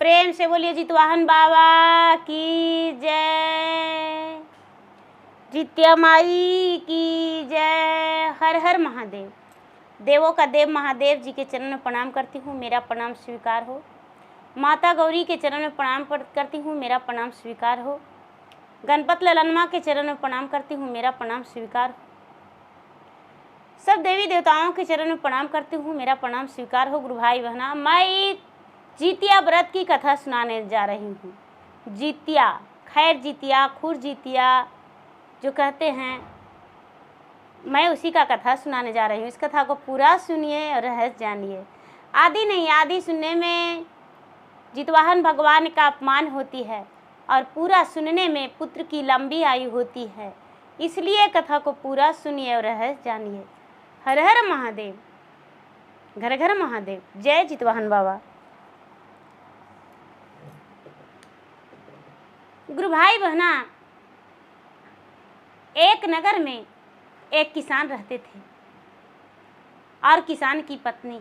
प्रेम से बोलिए जितवाहन बाबा की जय, जित्या माई की जय। हर हर महादेव। देवों का देव महादेव जी के चरण में प्रणाम करती हूँ, मेरा प्रणाम स्वीकार हो। माता गौरी के चरण में प्रणाम करती हूँ, मेरा प्रणाम स्वीकार हो। गणपत ललनमा के चरण में प्रणाम करती हूँ, मेरा प्रणाम स्वीकार हो। सब देवी देवताओं के चरण में प्रणाम करती हूँ, मेरा प्रणाम स्वीकार हो। गुरु भाई बहना, मैं जितिया व्रत की कथा सुनाने जा रही हूँ। जितिया, खैर जितिया, खुर जितिया जो कहते हैं, मैं उसी का कथा सुनाने जा रही हूँ। इस कथा को पूरा सुनिए और रहस्य जानिए। आदि नहीं, आदि सुनने में जितवाहन भगवान का अपमान होती है और पूरा सुनने में पुत्र की लंबी आयु होती है। इसलिए कथा को पूरा सुनिए और रहस्य जानिए। हर हर महादेव, घर घर महादेव। जय जितवाहन बाबा। गुरु भाई बहना, एक नगर में एक किसान रहते थे और किसान की पत्नी,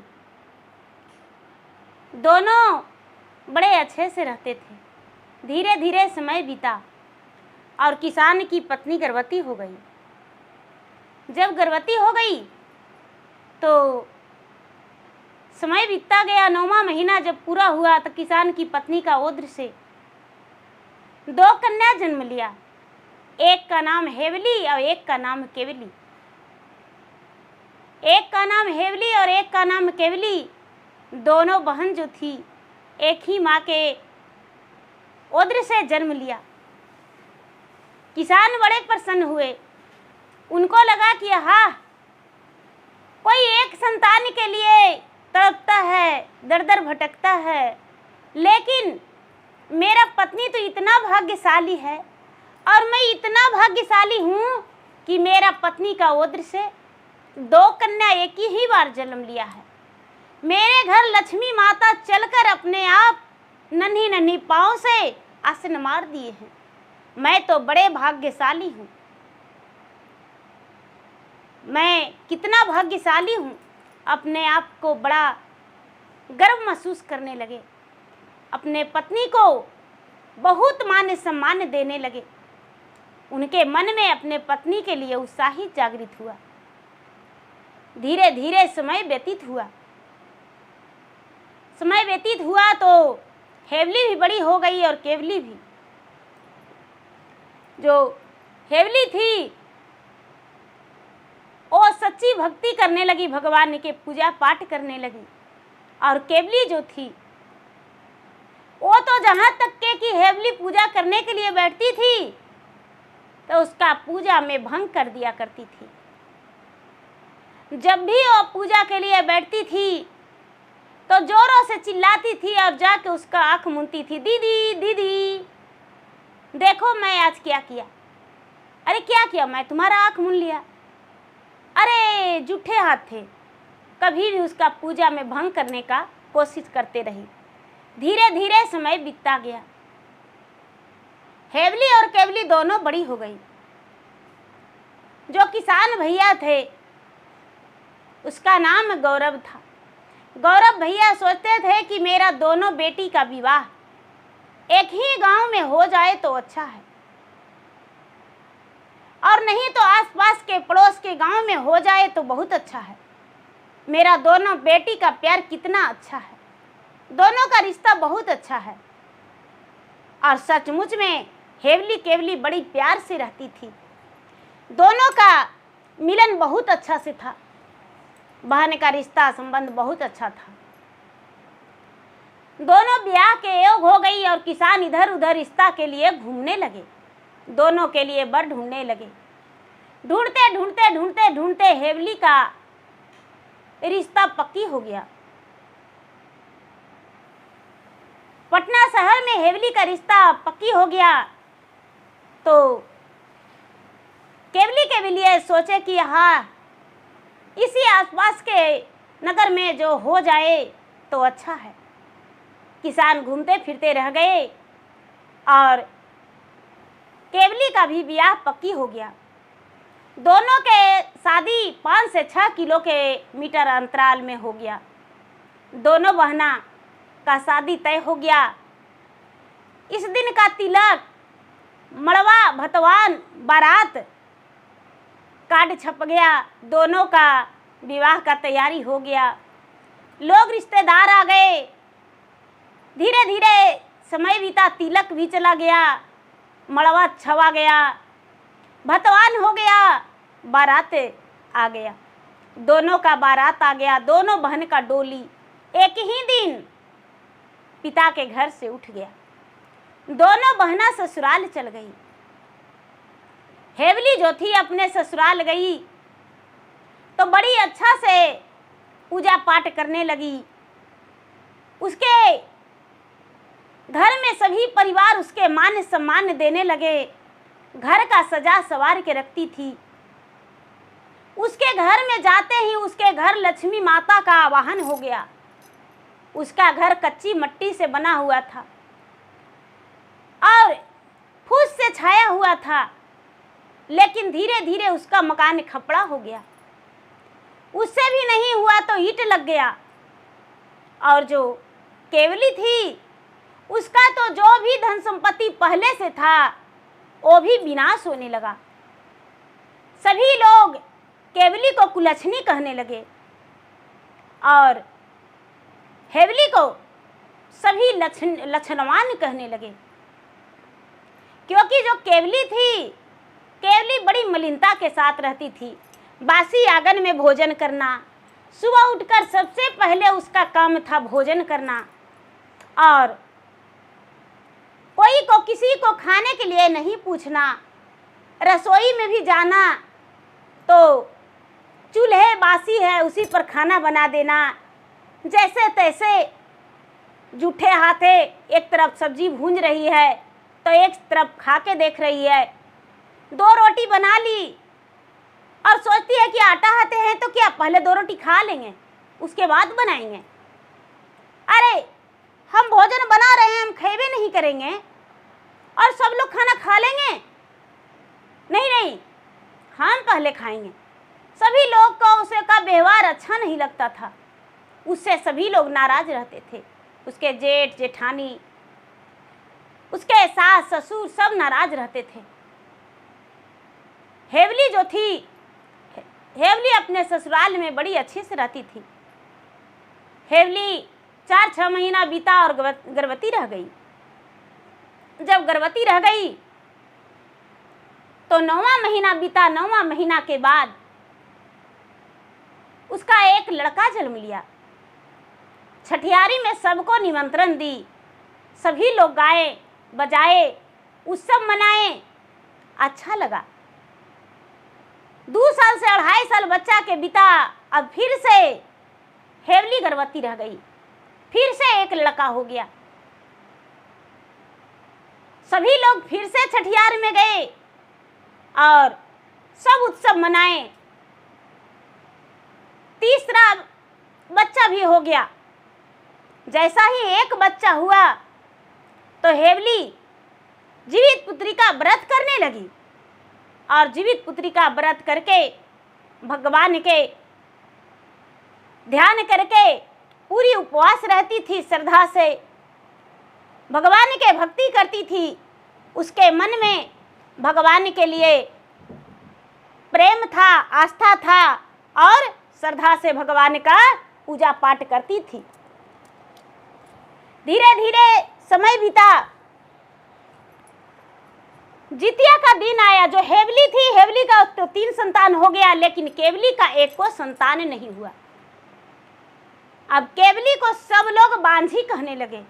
दोनों बड़े अच्छे से रहते थे। धीरे धीरे समय बीता और किसान की पत्नी गर्भवती हो गई। जब गर्भवती हो गई तो समय बीतता गया। 9वां महीना जब पूरा हुआ तो किसान की पत्नी का उदर से 2 कन्या जन्म लिया। एक का नाम हेवली और एक का नाम केवली। एक का नाम हेवली और एक का नाम केवली, दोनों बहन जो थी एक ही माँ के उदर से जन्म लिया। किसान बड़े प्रसन्न हुए। उनको लगा कि हाँ, कोई एक संतान के लिए तड़पता है, दर दर भटकता है, लेकिन मेरा पत्नी तो इतना भाग्यशाली है और मैं इतना भाग्यशाली हूँ कि मेरा पत्नी का उदर से 2 कन्या एक ही बार जन्म लिया है। मेरे घर लक्ष्मी माता चलकर अपने आप नन्ही नन्ही पाँव से आसन मार दिए हैं। मैं तो बड़े भाग्यशाली हूँ। मैं कितना भाग्यशाली हूँ। अपने आप को बड़ा गर्व महसूस करने लगे। अपने पत्नी को बहुत मान सम्मान देने लगे। उनके मन में अपने पत्नी के लिए उत्साह जागृत हुआ। धीरे धीरे समय व्यतीत हुआ। समय व्यतीत हुआ तो हेवली भी बड़ी हो गई और केवली भी। जो हेवली थी वो सच्ची भक्ति करने लगी, भगवान के पूजा पाठ करने लगी। और केवली जो थी वो तो जहाँ तक के कि हेवली पूजा करने के लिए बैठती थी तो उसका पूजा में भंग कर दिया करती थी। जब भी वो पूजा के लिए बैठती थी तो जोरों से चिल्लाती थी और जाके उसका आँख मूंदती थी, दीदी दीदी देखो मैं आज क्या किया। अरे क्या किया? मैं तुम्हारा आँख मूंद लिया। अरे जूठे हाथ थे। कभी भी उसका पूजा में भंग करने का कोशिश करते रही। धीरे धीरे समय बीतता गया। हेवली और केवली दोनों बड़ी हो गई। जो किसान भैया थे उसका नाम गौरव था। गौरव भैया सोचते थे कि मेरा दोनों बेटी का विवाह एक ही गांव में हो जाए तो अच्छा है, और नहीं तो आसपास के पड़ोस के गांव में हो जाए तो बहुत अच्छा है। मेरा दोनों बेटी का प्यार कितना अच्छा है, दोनों का रिश्ता बहुत अच्छा है। और सचमुच में हेवली केवली बड़ी प्यार से रहती थी। दोनों का मिलन बहुत अच्छा से था। बहन का रिश्ता संबंध बहुत अच्छा था। दोनों ब्याह के योग हो गई और किसान इधर उधर रिश्ता के लिए घूमने लगे। दोनों के लिए बर ढूंढने लगे। ढूंढते ढूंढते ढूंढते ढूंढते हेवली का रिश्ता पक्की हो गया। पटना शहर में हेवली का रिश्ता पक्की हो गया तो केवली के लिए सोचे कि हाँ, इसी आसपास के नगर में जो हो जाए तो अच्छा है। किसान घूमते फिरते रह गए और केवली का भी ब्याह पक्की हो गया। दोनों के शादी 5 से 6 किलो के मीटर अंतराल में हो गया। दोनों बहना का शादी तय हो गया इस दिन का तिलक, मड़वा, भतवान, बारात, कार्ड छप गया, दोनों का विवाह का तैयारी हो गया। लोग रिश्तेदार आ गए। धीरे धीरे समय बीता, तिलक भी चला गया, मड़वा छवा गया, भतवान हो गया, बारात आ गया, दोनों का बारात आ गया। दोनों बहन का डोली एक ही दिन पिता के घर से उठ गया। दोनों बहना ससुराल चल गई। हेवली जो थी अपने ससुराल गई तो बड़ी अच्छा से पूजा पाठ करने लगी। उसके घर में सभी परिवार उसके मान सम्मान देने लगे। घर का सजा सवार के रखती थी। उसके घर में जाते ही उसके घर लक्ष्मी माता का आवाहन हो गया। उसका घर कच्ची मट्टी से बना हुआ था और फूस से छाया हुआ था, लेकिन धीरे धीरे उसका मकान खपड़ा हो गया। उससे भी नहीं हुआ तो ईंट लग गया। और जो केवली थी उसका तो जो भी धन संपत्ति पहले से था वो भी विनाश होने लगा। सभी लोग केवली को कुलच्छनी कहने लगे और हेवली को सभी लक्षणवान कहने लगे, क्योंकि जो केवली थी, केवली बड़ी मलिनता के साथ रहती थी। बासी आंगन में भोजन करना, सुबह उठकर सबसे पहले उसका काम था भोजन करना, और कोई को किसी को खाने के लिए नहीं पूछना। रसोई में भी जाना तो चूल्हे बासी है उसी पर खाना बना देना, जैसे तैसे जूठे हाथे एक तरफ सब्जी भूंज रही है तो एक तरफ खा के देख रही है। 2 रोटी बना ली और सोचती है कि आटा हाथे हैं तो क्या पहले 2 रोटी खा लेंगे उसके बाद बनाएंगे। अरे हम भोजन बना रहे हैं, हम खेबे नहीं करेंगे और सब लोग खाना खा लेंगे? नहीं नहीं, हम पहले खाएंगे। सभी लोग को उसका व्यवहार अच्छा नहीं लगता था। उससे सभी लोग नाराज रहते थे। उसके जेठ जेठानी, उसके सास ससुर सब नाराज रहते थे। हेवली जो थी, हेवली अपने ससुराल में बड़ी अच्छे से रहती थी। हेवली 4-6 महीना बीता और गर्भवती रह गई। जब गर्भवती रह गई तो 9वां महीना बीता। 9वां महीना के बाद उसका एक लड़का जन्म लिया। छठियारी में सबको निमंत्रण दी, सभी लोग गाए बजाए, उत्सव मनाए, अच्छा लगा। 2 साल से 2.5 साल बच्चा के बीता। अब फिर से हेवली गर्भवती रह गई, फिर से एक लड़का हो गया। सभी लोग फिर से छठियार में गए और सब उत्सव मनाए। तीसरा बच्चा भी हो गया। जैसा ही एक बच्चा हुआ तो हेवली जीवित पुत्री का व्रत करने लगी और जीवित पुत्री का व्रत करके भगवान के ध्यान करके पूरी उपवास रहती थी, श्रद्धा से भगवान के भक्ति करती थी। उसके मन में भगवान के लिए प्रेम था, आस्था था और श्रद्धा से भगवान का पूजा पाठ करती थी। धीरे धीरे समय बीता। जितिया का दिन आया। जो हेवली थी, हेवली का तो 3 संतान हो गया, लेकिन केवली का एक को संतान नहीं हुआ। अब केवली को सब लोग बांझी कहने लगे।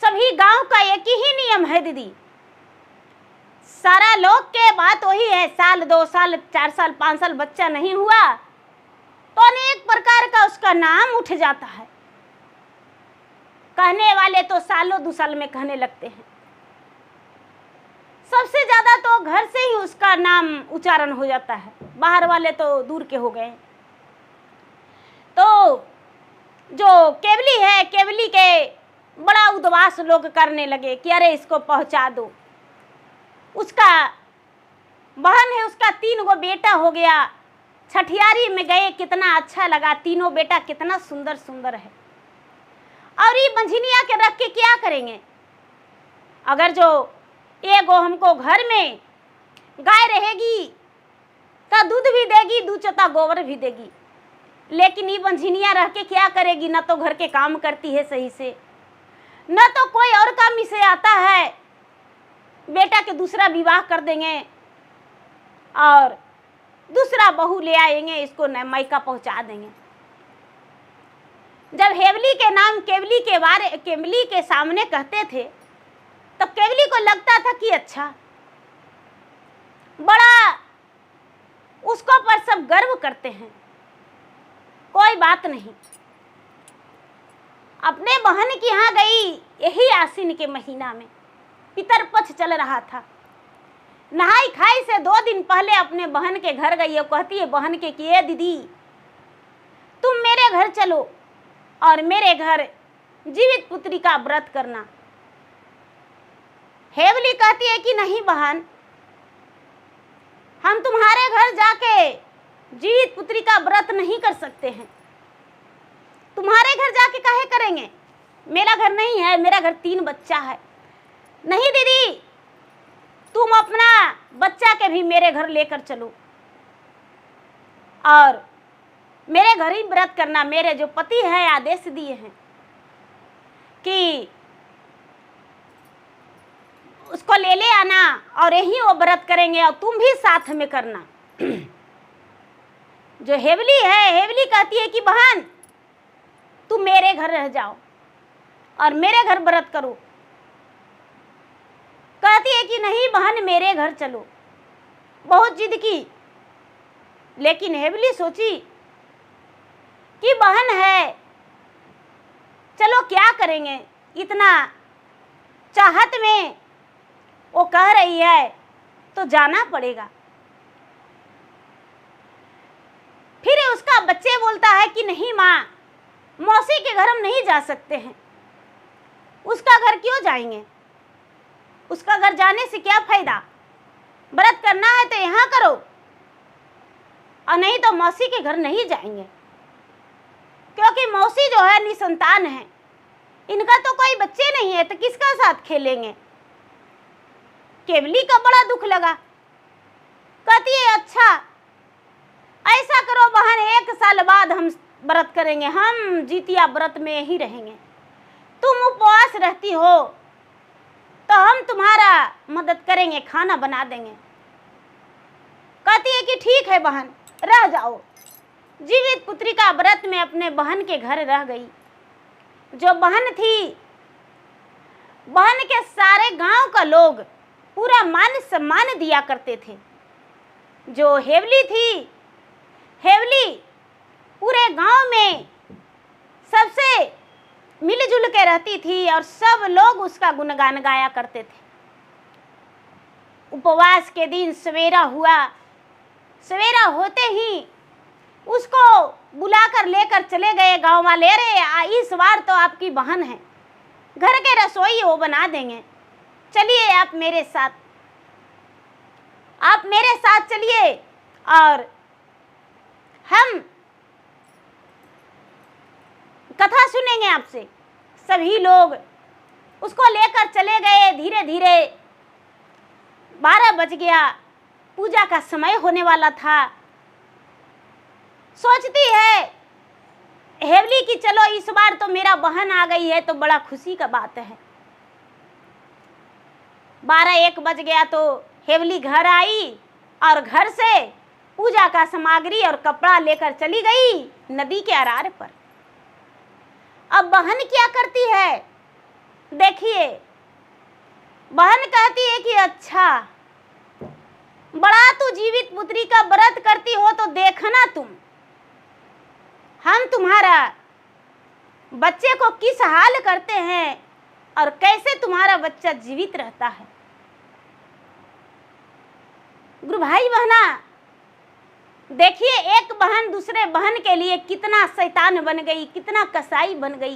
सभी गांव का एक ही नियम है दीदी, सारा लोग के बात वही है। साल 2 साल 4 साल 5 साल बच्चा नहीं हुआ तो अनेक प्रकार का उसका नाम उठ जाता है। कहने वाले तो सालों 2 साल में कहने लगते हैं। सबसे ज्यादा तो घर से ही उसका नाम उच्चारण हो जाता है, बाहर वाले तो दूर के हो गए। तो जो केवली है, केवली के बड़ा उद्वास लोग करने लगे कि अरे इसको पहुंचा दो। उसका बहन है, उसका 3 गो बेटा हो गया। छठियारी में गए, कितना अच्छा लगा। 3 बेटा कितना सुंदर सुंदर है। और ये मंझिनिया के रख के क्या करेंगे? अगर जो एगो हमको घर में गाय रहेगी तो दूध भी देगी, 2 चोता गोबर भी देगी, लेकिन ये बंझिनिया रह के क्या करेगी? ना तो घर के काम करती है सही से, न तो कोई और काम इसे आता है। बेटा के दूसरा विवाह कर देंगे और दूसरा बहू ले आएंगे, इसको मायका पहुंचा देंगे। जब हेवली के नाम केवली के सामने कहते थे तब केवली को लगता था कि अच्छा, बड़ा उसको पर सब गर्व करते हैं। कोई बात नहीं, अपने बहन के यहाँ गई, यही आसीन के महीना में पितरपक्ष चल रहा था। नहाई खाई से 2 दिन पहले अपने बहन के घर गई और कहती है बहन के कि ए दीदी, तुम मेरे घर चलो और मेरे घर जीवित पुत्री का व्रत करना। हेवली कहती है कि नहीं बहन, हम तुम्हारे घर जाके जीवित पुत्री का व्रत नहीं कर सकते हैं। तुम्हारे घर जाके काहे करेंगे? मेरा घर नहीं है, मेरा घर 3 बच्चा है। नहीं दीदी, तुम अपना बच्चा के भी मेरे घर लेकर चलो और मेरे घर ही व्रत करना। मेरे जो पति हैं आदेश दिए हैं कि उसको ले आना और यही वो व्रत करेंगे और तुम भी साथ में करना। जो हेवली है, हेवली कहती है कि बहन तुम मेरे घर रह जाओ और मेरे घर व्रत करो। कहती है कि नहीं बहन मेरे घर चलो। बहुत जिद की, लेकिन हेवली सोची कि बहन है, चलो क्या करेंगे, इतना चाहत में वो कह रही है तो जाना पड़ेगा। फिर उसका बच्चे बोलता है कि नहीं माँ, मौसी के घर हम नहीं जा सकते हैं। उसका घर क्यों जाएंगे? उसका घर जाने से क्या फायदा? व्रत करना है तो यहाँ करो और नहीं तो मौसी के घर नहीं जाएंगे, क्योंकि मौसी जो है निसंतान है, इनका तो कोई बच्चे नहीं है तो किसका साथ खेलेंगे। केवली का बड़ा दुख लगा। कहती है अच्छा ऐसा करो बहन, 1 साल बाद हम व्रत करेंगे, हम जितिया व्रत में ही रहेंगे। तुम उपवास रहती हो तो हम तुम्हारा मदद करेंगे, खाना बना देंगे। कहती है कि ठीक है बहन, रह जाओ। जीवित पुत्री का व्रत में अपने बहन के घर रह गई। जो बहन थी, बहन के सारे गांव का लोग पूरा मान सम्मान दिया करते थे। जो हेवली थी, हेवली पूरे गांव में सबसे मिलजुल के रहती थी और सब लोग उसका गुणगान गाया करते थे। उपवास के दिन सवेरा हुआ, सवेरा होते ही उसको बुलाकर लेकर चले गए गांव वाले। अरे इस बार तो आपकी बहन है, घर के रसोई वो बना देंगे, चलिए आप मेरे साथ चलिए और हम कथा सुनेंगे आपसे। सभी लोग उसको लेकर चले गए। धीरे धीरे 12 बज गया, पूजा का समय होने वाला था। सोचती है हेवली की चलो इस बार तो मेरा बहन आ गई है तो बड़ा खुशी का बात है। 12-1 बज गया तो हेवली घर आई और घर से पूजा का सामग्री और कपड़ा लेकर चली गई नदी के अरार पर। अब बहन क्या करती है देखिए, बहन कहती है कि अच्छा बड़ा तू जीवित पुत्री का व्रत करती हो तो देखना तुम, हम तुम्हारा बच्चे को किस हाल करते हैं और कैसे तुम्हारा बच्चा जीवित रहता है। गुरु भाई बहना, देखिए एक बहन दूसरे बहन के लिए कितना शैतान बन गई, कितना कसाई बन गई,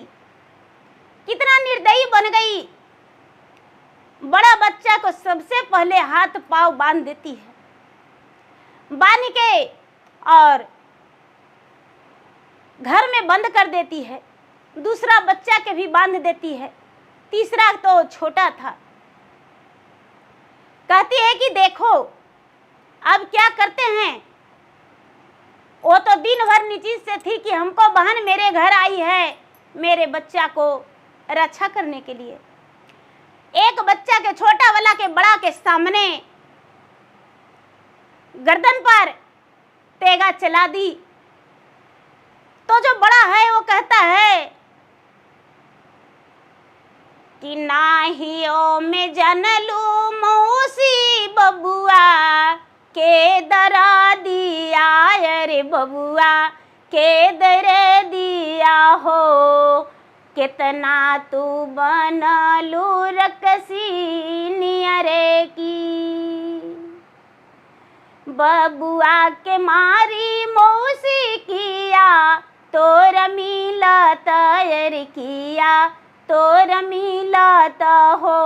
कितना निर्दयी बन गई। बड़ा बच्चा को सबसे पहले हाथ पांव बांध देती है, बांध के और घर में बंद कर देती है। दूसरा बच्चा के भी बांध देती है। तीसरा तो छोटा था, कहती है कि देखो अब क्या करते हैं। वो तो दिन भर निश्चित से थी कि हमको बहन मेरे घर आई है मेरे बच्चा को रक्षा करने के लिए। एक बच्चा के छोटा वाला के बड़ा के सामने गर्दन पर तेगा चला दी तो जो बड़ा है वो कहता है कि नाही ओ में जनलू मौसी बबुआ के दरा दिया रे बबुआ के दर दिया हो, कितना तू बनलू रकसी नियरे की। बबुआ के मारी मौसी किया तोर मिलत यर किया तोर मिलत हो,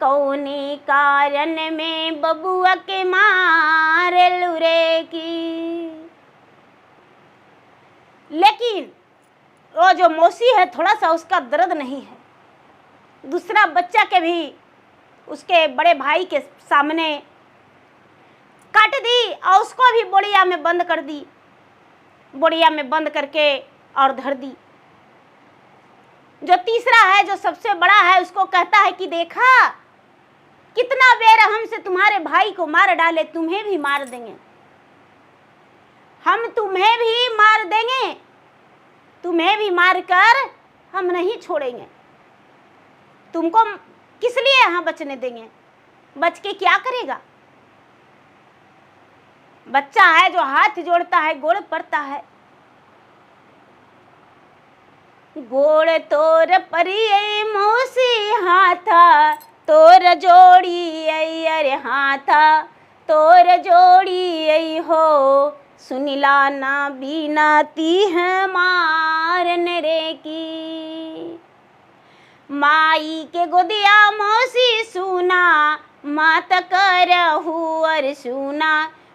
कौनी कारण में बबुआ के मार लुरे की। लेकिन वो जो मौसी है थोड़ा सा उसका दर्द नहीं है। दूसरा बच्चा के भी उसके बड़े भाई के सामने काट दी और उसको भी बोरिया में बंद कर दी, बोरिया में बंद करके और धर दी। जो तीसरा है जो सबसे बड़ा है उसको कहता है कि देखा कितना बेरहम से तुम्हारे भाई को मार डाले, तुम्हें भी मार देंगे, हम तुम्हें भी मार देंगे, तुम्हें भी मार कर हम नहीं छोड़ेंगे, तुमको किस लिए यहाँ बचने देंगे, बच के क्या करेगा। बच्चा है जो हाथ जोड़ता है गोड़ पड़ता है, गोड़ तोर परिये मौसी हाथा तोर जोड़ी अरे हाथा तोर जोड़ी आई हो, सुनिला ना बीनाती है मारन रे की। माई के गोदिया मौसी सुना मात करहु और सुना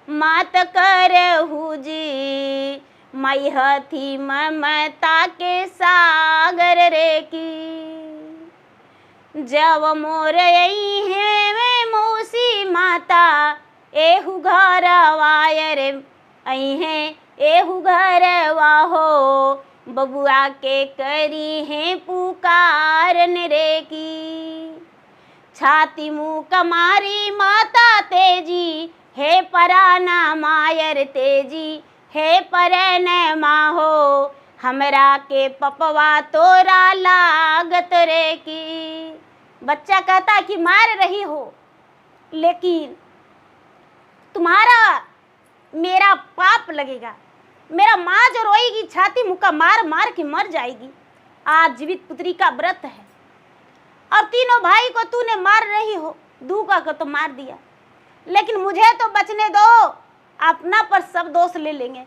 मात करहु जी, मई हथी ममता के सागर रे की। जब मोर आई है वे मौसी माता एहु घर वायर आई है एहु घर वाहो, बबुआ के करी है पुकारन रे की। छाती मुँह कमारी माता तेजी हे पराना मायर तेजी हे परन माहो, हमरा के पपवा तोरा लागत रे की। बच्चा कहता कि मार रही हो लेकिन तुम्हारा मेरा पाप लगेगा, मेरा माँ जो रोएगी छाती मुक्का मार मार के मर जाएगी। आज जीवित पुत्री का व्रत है और तीनों भाई को तूने मार रही हो, दूका को तो मार दिया, लेकिन मुझे तो बचने दो, अपना पर सब दोष ले लेंगे,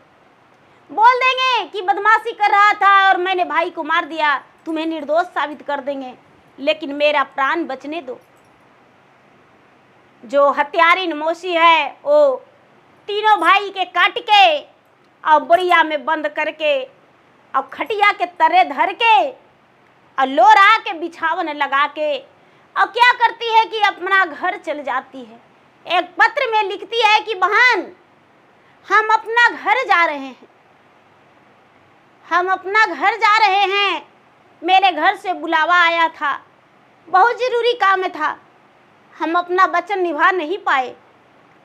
बोल देंगे कि बदमाशी कर रहा था और मैंने भाई को मार दिया, तुम्हें निर्दोष साबित कर देंगे, लेकिन मेरा प्राण बचने दो। जो हत्यारिन मौसी है वो तीनों भाई के काट के और बोरिया में बंद करके और खटिया के तरे धर के और लोरा के बिछावन लगा के और क्या करती है कि अपना घर चल जाती है। एक पत्र में लिखती है कि बहन हम अपना घर जा रहे हैं, हम अपना घर जा रहे हैं, मेरे घर से बुलावा आया था, बहुत ज़रूरी काम था, हम अपना वचन निभा नहीं पाए,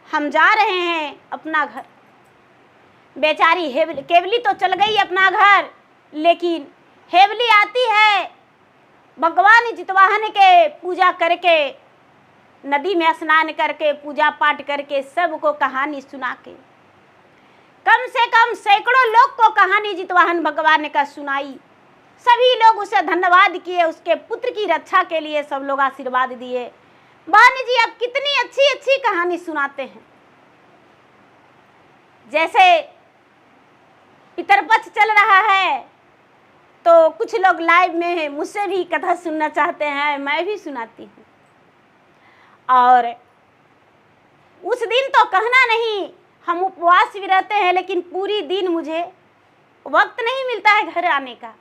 हम जा रहे हैं अपना घर। बेचारी केवली तो चल गई अपना घर, लेकिन हेवली आती है भगवान जितवाहन के पूजा करके, नदी में स्नान करके पूजा पाठ करके सबको कहानी सुना के, कम से कम सैकड़ों लोग को कहानी जितवाहन भगवान का सुनाई। सभी लोग उसे धन्यवाद किए, उसके पुत्र की रक्षा के लिए सब लोग आशीर्वाद दिए। बहन जी आप कितनी अच्छी अच्छी कहानी सुनाते हैं। जैसे पितरपक्ष चल रहा है तो कुछ लोग लाइव में मुझसे भी कथा सुनना चाहते हैं, मैं भी सुनाती हूँ। और उस दिन तो कहना नहीं, हम उपवास भी रहते हैं, लेकिन पूरी दिन मुझे वक्त नहीं मिलता है घर आने का।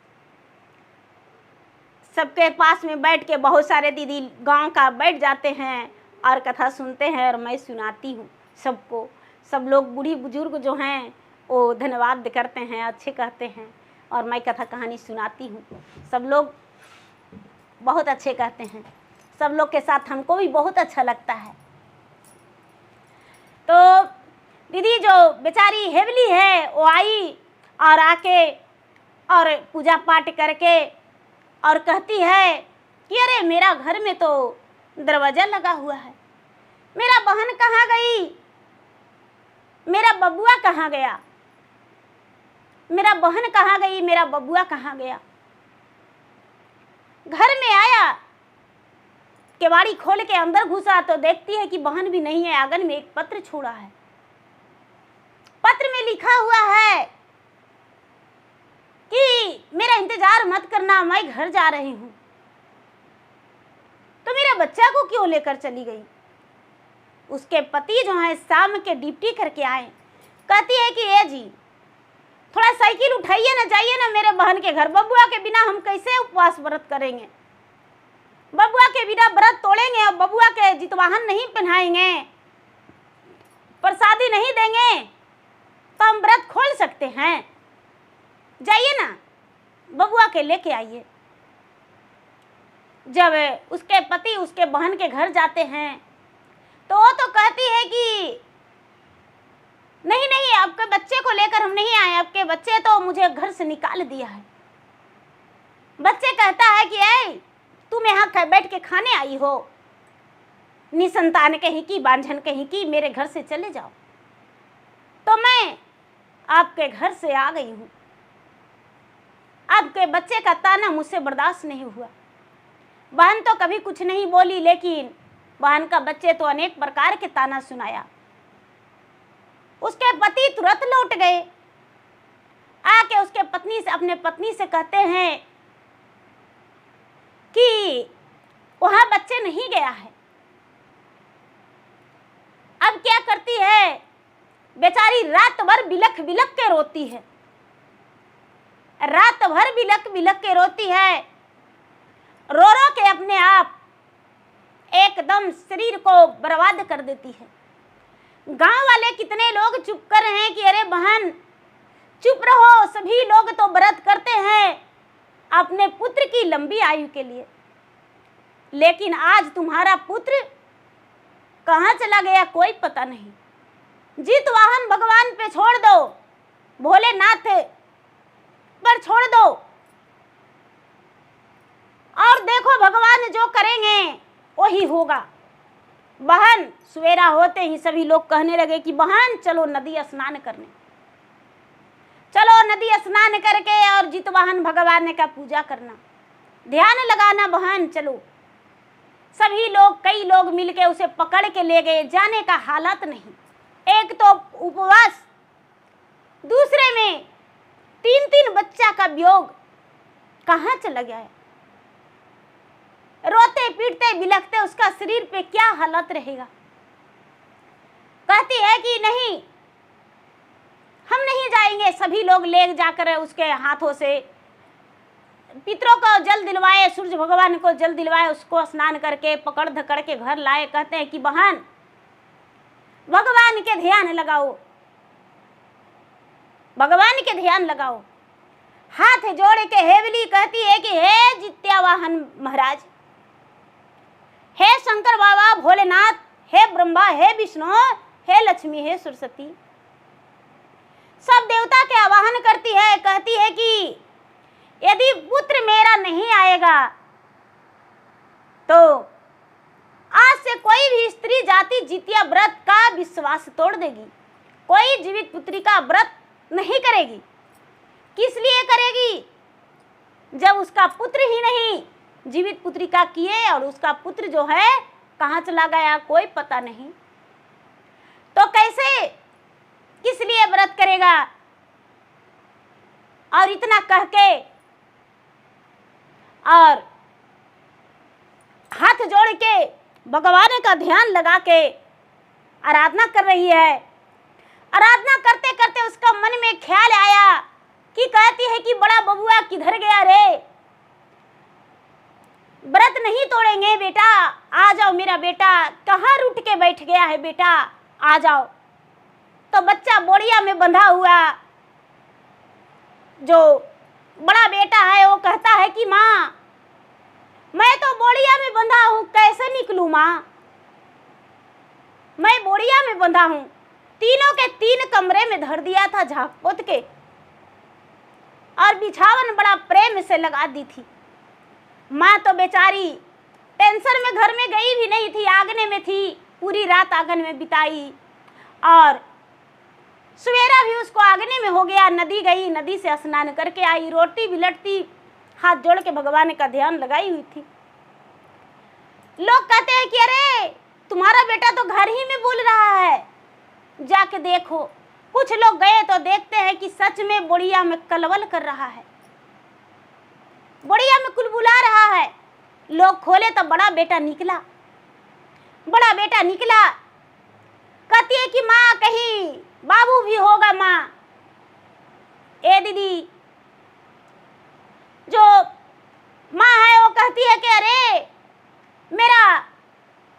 सबके पास में बैठ के बहुत सारे दीदी गांव का बैठ जाते हैं और कथा सुनते हैं और मैं सुनाती हूँ सबको। सब लोग बूढ़ी बुजुर्ग जो हैं वो धन्यवाद करते हैं, अच्छे कहते हैं, और मैं कथा कहानी सुनाती हूँ। सब लोग बहुत अच्छे कहते हैं। सब लोग के साथ हमको भी बहुत अच्छा लगता है। तो दीदी जो बेचारी हेवली है वो आई और आके और पूजा पाठ करके और कहती है कि अरे मेरा घर में तो दरवाज़ा लगा हुआ है, मेरा बहन कहाँ गई, मेरा बबुआ कहाँ गया, मेरा बहन कहाँ गई, मेरा बबुआ कहाँ गया। घर में आया, केवाड़ी खोल के अंदर घुसा तो देखती है कि बहन भी नहीं है। आंगन में एक पत्र छोड़ा है। पत्र में लिखा हुआ है कि मेरा इंतजार मत करना, मैं घर जा रही हूं। तो मेरे बच्चा को क्यों लेकर चली गई। उसके पति जो है शाम के ड्यूटी करके आए। कहती है कि ए जी थोड़ा साइकिल उठाइए ना, जाइए ना मेरे बहन के घर। बबुआ के बिना हम कैसे उपवास व्रत करेंगे, बबुआ के बिना व्रत तोड़ेंगे और बबुआ के जितवाहन नहीं पहनाएंगे, प्रसादी नहीं देंगे तो हम व्रत खोल सकते हैं। जाइए ना, बबुआ के लेके आइए। जब उसके पति उसके बहन के घर जाते हैं तो वो तो कहती है कि नहीं नहीं, आपके बच्चे को लेकर हम नहीं आए, आपके बच्चे तो मुझे घर से निकाल दिया है। बच्चे कहता है कि ऐ तुम यहाँ बैठ के खाने आई हो, निसंतान कहीं की, बांझन कहीं की, मेरे घर से चले जाओ। तो मैं आपके घर से आ गई हूँ। आपके बच्चे का ताना मुझसे बर्दाश्त नहीं हुआ। बहन तो कभी कुछ नहीं बोली, लेकिन बहन का बच्चे तो अनेक प्रकार के ताना सुनाया। उसके पति तुरंत लौट गए। आके उसके पत्नी से, अपने पत्नी से कहते हैं कि वहां बच्चे नहीं गया है। अब क्या करती है बेचारी, रात भर बिलख बिलख के रोती है। रात भर बिलख बिलख के रोती है। रो रो के अपने आप एकदम शरीर को बर्बाद कर देती है। गांव वाले कितने लोग चुप कर रहे हैं कि अरे बहन चुप रहो, सभी लोग तो व्रत करते हैं अपने पुत्र की लंबी आयु के लिए, लेकिन आज तुम्हारा पुत्र कहाँ चला गया कोई पता नहीं। जितवाहन भगवान पे छोड़ दो, भोलेनाथ पर छोड़ दो, और देखो भगवान जो करेंगे वही होगा। बहन सवेरा होते ही सभी लोग कहने लगे कि बहन चलो नदी स्नान करने, चलो नदी स्नान करके और जितवाहन भगवान का पूजा करना, ध्यान लगाना बहन चलो। सभी लोग, कई लोग मिलके उसे पकड़ के ले गए। जाने का हालत नहीं। एक तो उपवास, दूसरे में 3-3 बच्चा का वियोग, कहाँ चला गया है। रोते पीटते बिलखते उसका शरीर पे क्या हालत रहेगा। कहती है कि नहीं, हम नहीं जाएंगे। सभी लोग ले जाकर उसके हाथों से पितरों को जल दिलवाए, सूर्य भगवान को जल दिलवाए, उसको स्नान करके पकड़ धकड़ के घर लाए। कहते हैं कि बहन भगवान के ध्यान लगाओ, भगवान के ध्यान लगाओ। हाथ जोड़ के हेवली कहती है कि हे जित्यावाहन महाराज, हे शंकर बाबा भोलेनाथ, हे ब्रह्मा, हे विष्णु, हे लक्ष्मी, हे सरस्वती, सब देवता के आवाहन करती है। कहती है कि यदि पुत्र मेरा नहीं आएगा तो आज से कोई भी स्त्री जाति जितिया व्रत का विश्वास तोड़ देगी। कोई जीवित पुत्री का व्रत नहीं करेगी। किस लिए करेगी, जब उसका पुत्र ही नहीं जीवित पुत्री का किए और उसका पुत्र जो है कहाँ चला गया कोई पता नहीं, तो कैसे किस लिए व्रत करेगा। और इतना कह के और हाथ जोड़ के भगवान का ध्यान लगा के आराधना कर रही है। आराधना करते करते उसका मन में ख्याल आया कि कहती है कि बड़ा बबुआ किधर गया रे, व्रत नहीं तोड़ेंगे बेटा, आ जाओ मेरा बेटा, कहाँ रुठ के बैठ गया है बेटा, आ जाओ। तो बच्चा बोरिया में बंधा हुआ जो बड़ा बेटा है वो कहता है कि माँ मैं तो बोरिया में बंधा हूँ, कैसे निकलूँ माँ, मैं बोरिया में बंधा हूँ। तीनों के तीन कमरे में धर दिया था झाँक पोत के, और बिछावन बड़ा प्रेम से लगा दी थी। माँ तो बेचारी टेंशन में घर में गई भी नहीं थी, आंगने में थी, पूरी रात आंगन में बिताई, और सवेरा भी उसको आंगने में हो गया। नदी गई, नदी से स्नान करके आई, रोटी भी लटती हाथ जोड़ के भगवान का ध्यान लगाई हुई थी। लोग कहते हैं कि अरे तुम्हारा बेटा तो घर ही में बोल रहा है, जाके देखो। कुछ लोग गए तो देखते हैं कि सच में बोरिया में कलवल कर रहा है, बोरिया में कुलबुला रहा है। लोग खोले तो बड़ा बेटा निकला, बड़ा बेटा निकला। कहती है कि माँ कहीं बाबू भी होगा माँ। ए दीदी जो माँ है वो कहती है कि अरे मेरा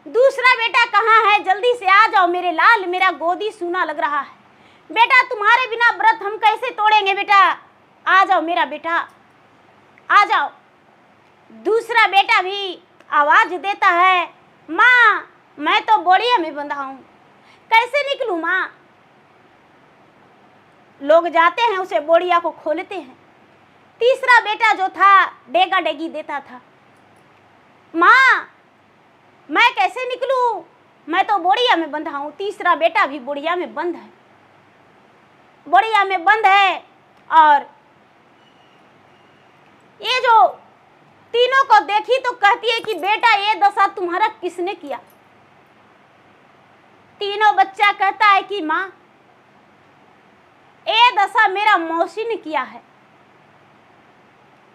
दूसरा बेटा कहाँ है, जल्दी से आ जाओ मेरे लाल, मेरा गोदी सूना लग रहा है। बेटा तुम्हारे बिना व्रत हम कैसे तोड़ेंगे बेटा, आ जाओ मेरा बेटा, आ जाओ। दूसरा बेटा भी आवाज देता है, माँ मैं तो बोरिया में बंधा हूँ, कैसे निकलूँ माँ। लोग जाते हैं, उसे बोरिया को खोलते हैं। तीसरा बेटा जो था डेगा डेगी देता था, माँ मैं कैसे निकलूं, मैं तो बोरिया में बंधा हूँ। तीसरा बेटा भी बोरिया में बंद है, बोरिया में बंद है। और ये जो तीनों को देखी तो कहती है कि बेटा ये दशा तुम्हारा किसने किया। तीनों बच्चा कहता है कि माँ ये दशा मेरा मौसी ने किया है,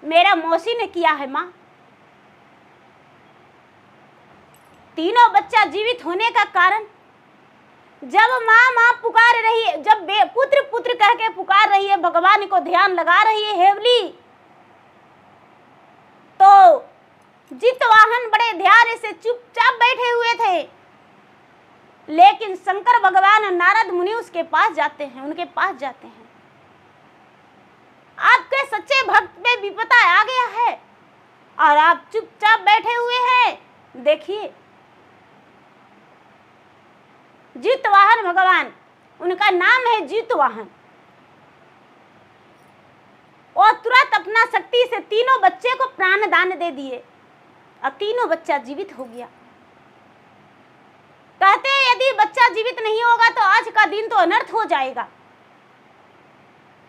मेरा मौसी ने किया है माँ। तीनों बच्चा जीवित होने का कारण, जब माँ माँ पुकार रही है, जब पुत्र पुत्र कह के पुकार रही है, भगवान को ध्यान लगा रही है हेवली, तो जितवाहन बड़े ध्यान से चुपचाप बैठे हुए थे। लेकिन शंकर भगवान नारद मुनि उसके पास जाते हैं, उनके पास जाते हैं। आपके सच्चे भक्त पे विपदा आ गया है और आप चुपचाप बैठे हुए हैं। देखिए जितवाहन भगवान, उनका नाम है जितवाहन। और तुरंत अपना शक्ति से तीनों बच्चे को प्राण दान दे दिए और तीनों बच्चा जीवित हो गया। कहते हैं यदि बच्चा जीवित नहीं होगा तो आज का दिन तो अनर्थ हो जाएगा,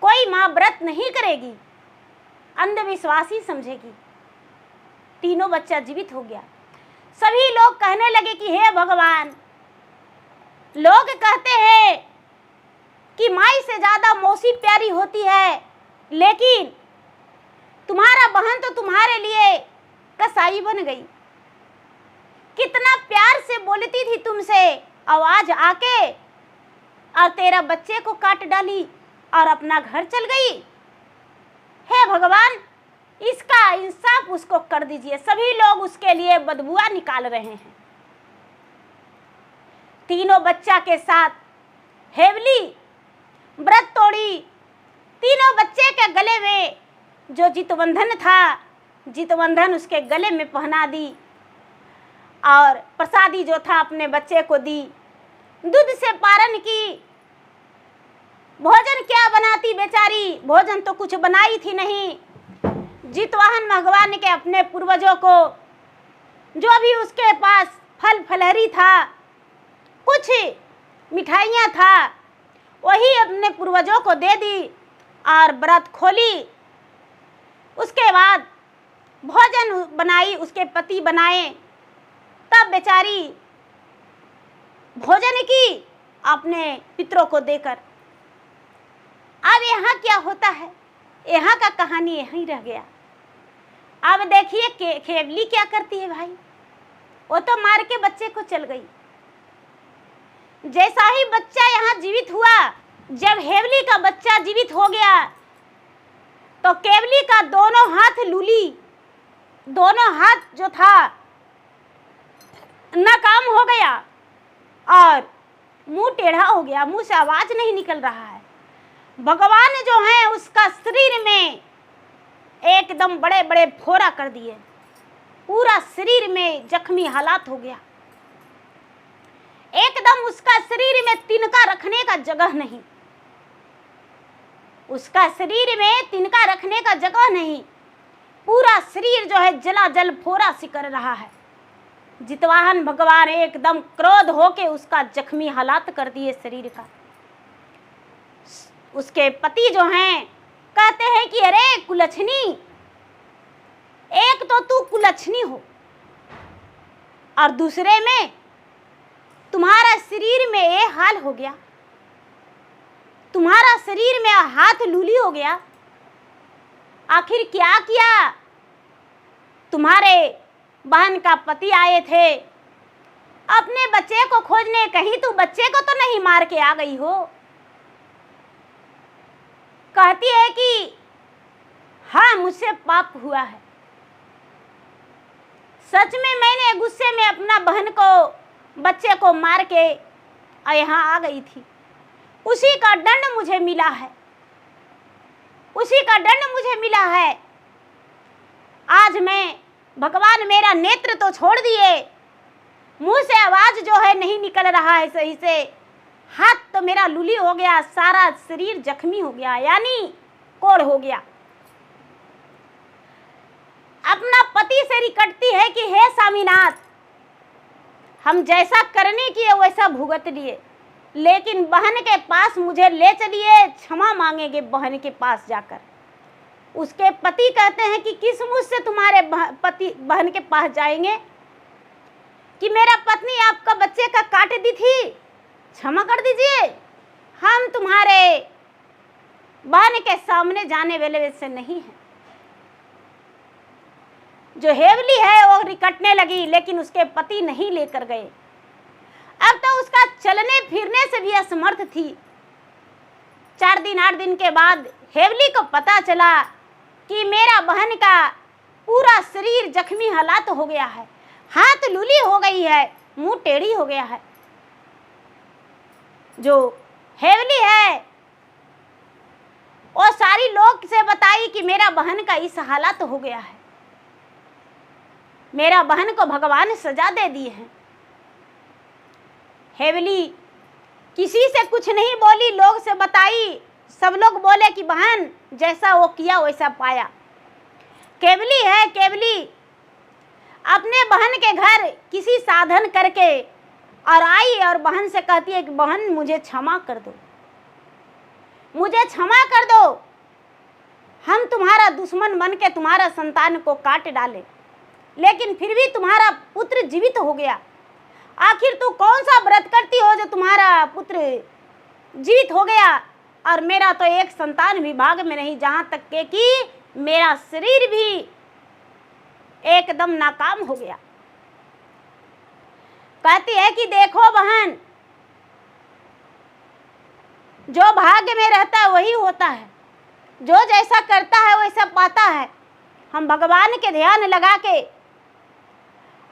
कोई मां व्रत नहीं करेगी, अंधविश्वासी समझेगी। तीनों बच्चा जीवित हो गया। सभी लोग कहने लगे कि हे भगवान, लोग कहते हैं कि माई से ज्यादा मौसी प्यारी होती है, लेकिन तुम्हारा बहन तो तुम्हारे लिए कसाई बन गई। कितना प्यार से बोलती थी तुमसे, आवाज आके और तेरा बच्चे को काट डाली और अपना घर चल गई। हे भगवान, इसका इंसाफ उसको कर दीजिए। सभी लोग उसके लिए बदबुआ निकाल रहे हैं। तीनों बच्चा के साथ हेवली व्रत तोड़ी। तीनों बच्चे के गले में जो जितबंधन था, जितबंधन उसके गले में पहना दी और प्रसादी जो था अपने बच्चे को दी। दूध से पारण की। भोजन क्या बनाती बेचारी, भोजन तो कुछ बनाई थी नहीं। जितवाहन भगवान के अपने पूर्वजों को जो भी उसके पास फल फलहरी था, कुछ मिठाइयाँ था, वही अपने पूर्वजों को दे दी और व्रत खोली। उसके बाद भोजन बनाई, उसके पति बनाए, तब बेचारी भोजन की अपने पितरों को देकर। अब यहाँ क्या होता है, यहाँ का कहानी यहीं रह गया। अब देखिए खेवली क्या करती है भाई, वो तो मार के बच्चे को चल गई। जैसा ही बच्चा यहाँ जीवित हुआ, जब हेवली का बच्चा जीवित हो गया तो केवली का दोनों हाथ लूली दोनों हाथ जो था नाकाम हो गया और मुंह टेढ़ा हो गया, मुंह से आवाज नहीं निकल रहा है। भगवान जो है उसका शरीर में एकदम बड़े बड़े फोड़ा कर दिए, पूरा शरीर में जख्मी हालात हो गया। एकदम उसका शरीर में तिनका रखने का जगह नहीं, उसका शरीर में तिनका रखने का जगह नहीं, पूरा शरीर जो है जलाजल फोड़ा सी कर रहा है। जितवाहन भगवान एकदम क्रोध होके उसका जख्मी हालात कर दिए शरीर का। उसके पति जो हैं कहते हैं कि अरे कुलछनी, एक तो तू कुलछनी हो और दूसरे में तुम्हारा शरीर में ये हाल हो गया, तुम्हारा शरीर में हाथ लूली हो गया। आखिर क्या किया? तुम्हारे बहन का पति आए थे अपने बच्चे को खोजने, कहीं तू बच्चे को तो नहीं मार के आ गई हो? कहती है कि हाँ, मुझसे पाप हुआ है, सच में मैंने गुस्से में अपना बहन को, बच्चे को मार के यहाँ आ गई थी, उसी का दंड मुझे मिला है, उसी का दंड मुझे मिला है। आज मैं, भगवान मेरा नेत्र तो छोड़ दिए, मुंह से आवाज जो है नहीं निकल रहा है सही से, हाथ तो मेरा लूली हो गया, सारा शरीर जख्मी हो गया, यानी कोढ़ हो गया। अपना पति से रिकटती है कि हे स्वामीनाथ, हम जैसा करने किए वैसा भुगत लिए, लेकिन बहन के पास मुझे ले चलिए, क्षमा मांगेंगे बहन के पास जाकर। उसके पति कहते हैं कि किस मुझ से तुम्हारे पति बहन के पास जाएंगे कि मेरा पत्नी आपका बच्चे का काट दी थी, क्षमा कर दीजिए, हम तुम्हारे बहन के सामने जाने वाले से नहीं है। जो हेवली है वो रिकटने लगी, लेकिन उसके पति नहीं लेकर गए। अब तो उसका चलने फिरने से भी असमर्थ थी। 4 दिन 8 दिन के बाद हेवली को पता चला कि मेरा बहन का पूरा शरीर जख्मी हालात हो गया है, हाथ लूली हो गई है, मुंह टेढ़ी हो गया है। जो हेवली है वो सारी लोग से बताई कि मेरा बहन का इस हालात हो गया है, मेरा बहन को भगवान सजा दे दी है। हेवली किसी से कुछ नहीं बोली, लोग से बताई, सब लोग बोले कि बहन जैसा वो किया वैसा पाया। केवली है, केवली अपने बहन के घर किसी साधन करके और आई और बहन से कहती है कि बहन मुझे क्षमा कर दो, मुझे क्षमा कर दो, हम तुम्हारा दुश्मन बन के तुम्हारा संतान को काट डाले, लेकिन फिर भी तुम्हारा पुत्र जीवित हो गया। आखिर तू कौन सा व्रत करती हो जो तुम्हारा पुत्र जीवित हो गया और मेरा तो एक संतान भी भाग में नहीं, जहाँ तक के कि मेरा शरीर भी एकदम नाकाम हो गया। कहती है कि देखो बहन, जो भाग्य में रहता है वही होता है, जो जैसा करता है वैसा पाता है। हम भगवान के ध्यान लगा के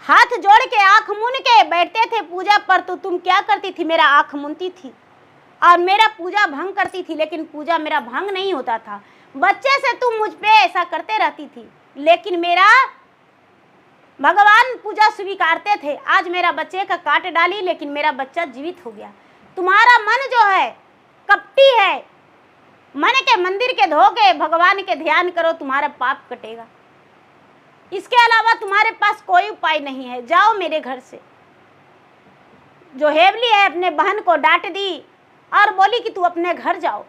हाथ जोड़ के आंख मूंद के बैठते थे पूजा पर, तो तुम क्या करती थी? मेरा आंख मूंदती थी और मेरा पूजा भंग करती थी, लेकिन पूजा मेरा भंग नहीं होता था। बच्चे से तुम मुझ पे ऐसा करते रहती थी, लेकिन मेरा भगवान पूजा स्वीकारते थे। आज मेरा बच्चे का काट डाली, लेकिन मेरा बच्चा जीवित हो गया। तुम्हारा मन जो है कपटी है, मन के मंदिर के धोके भगवान के ध्यान करो, तुम्हारा पाप कटेगा। इसके अलावा तुम्हारे पास कोई उपाय नहीं है, जाओ मेरे घर से। जो हेवली है अपने बहन को डांट दी और बोली कि तू अपने घर जाओ।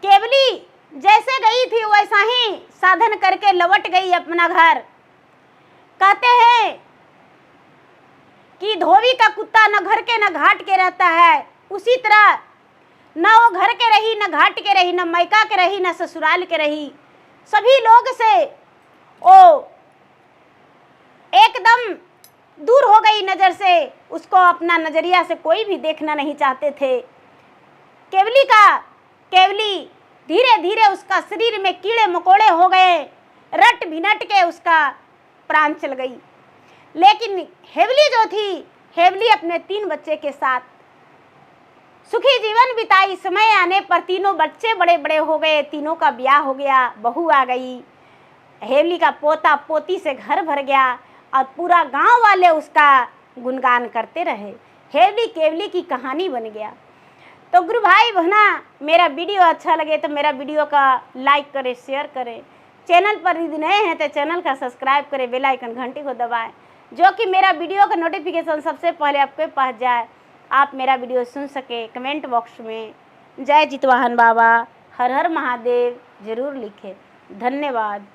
केवली जैसे गई थी वैसा ही साधन करके लौट गई अपना घर। कहते हैं कि धोबी का कुत्ता न घर के न घाट के रहता है, उसी तरह न वो घर के रही, न घाट के रही, न मैका के रही, न ससुराल के रही। सभी लोग से ओ एकदम दूर हो गई नजर से, उसको अपना नजरिया से कोई भी देखना नहीं चाहते थे। केवली धीरे धीरे उसका शरीर में कीड़े मकोड़े हो गए, रट भिनट के उसका प्राण चल गई। लेकिन हेवली जो थी, हेवली अपने 3 बच्चे के साथ सुखी जीवन बिताई। समय आने पर तीनों बच्चे बड़े बड़े हो गए, तीनों का ब्याह हो गया, बहू आ गई। हेवली का पोता पोती से घर भर गया और पूरा गांव वाले उसका गुणगान करते रहे। हेवली केवली की कहानी बन गया। तो गुरु भाई बहना, मेरा वीडियो अच्छा लगे तो मेरा वीडियो का लाइक करें, शेयर करें। चैनल पर यदि नए हैं तो चैनल का सब्सक्राइब करें, बेल आइकन घंटी को दबाएं, जो कि मेरा वीडियो का नोटिफिकेशन सबसे पहले आपके पास जाए, आप मेरा वीडियो सुन सके। कमेंट बॉक्स में जय जितवाहन बाबा, हर हर महादेव जरूर लिखें। धन्यवाद।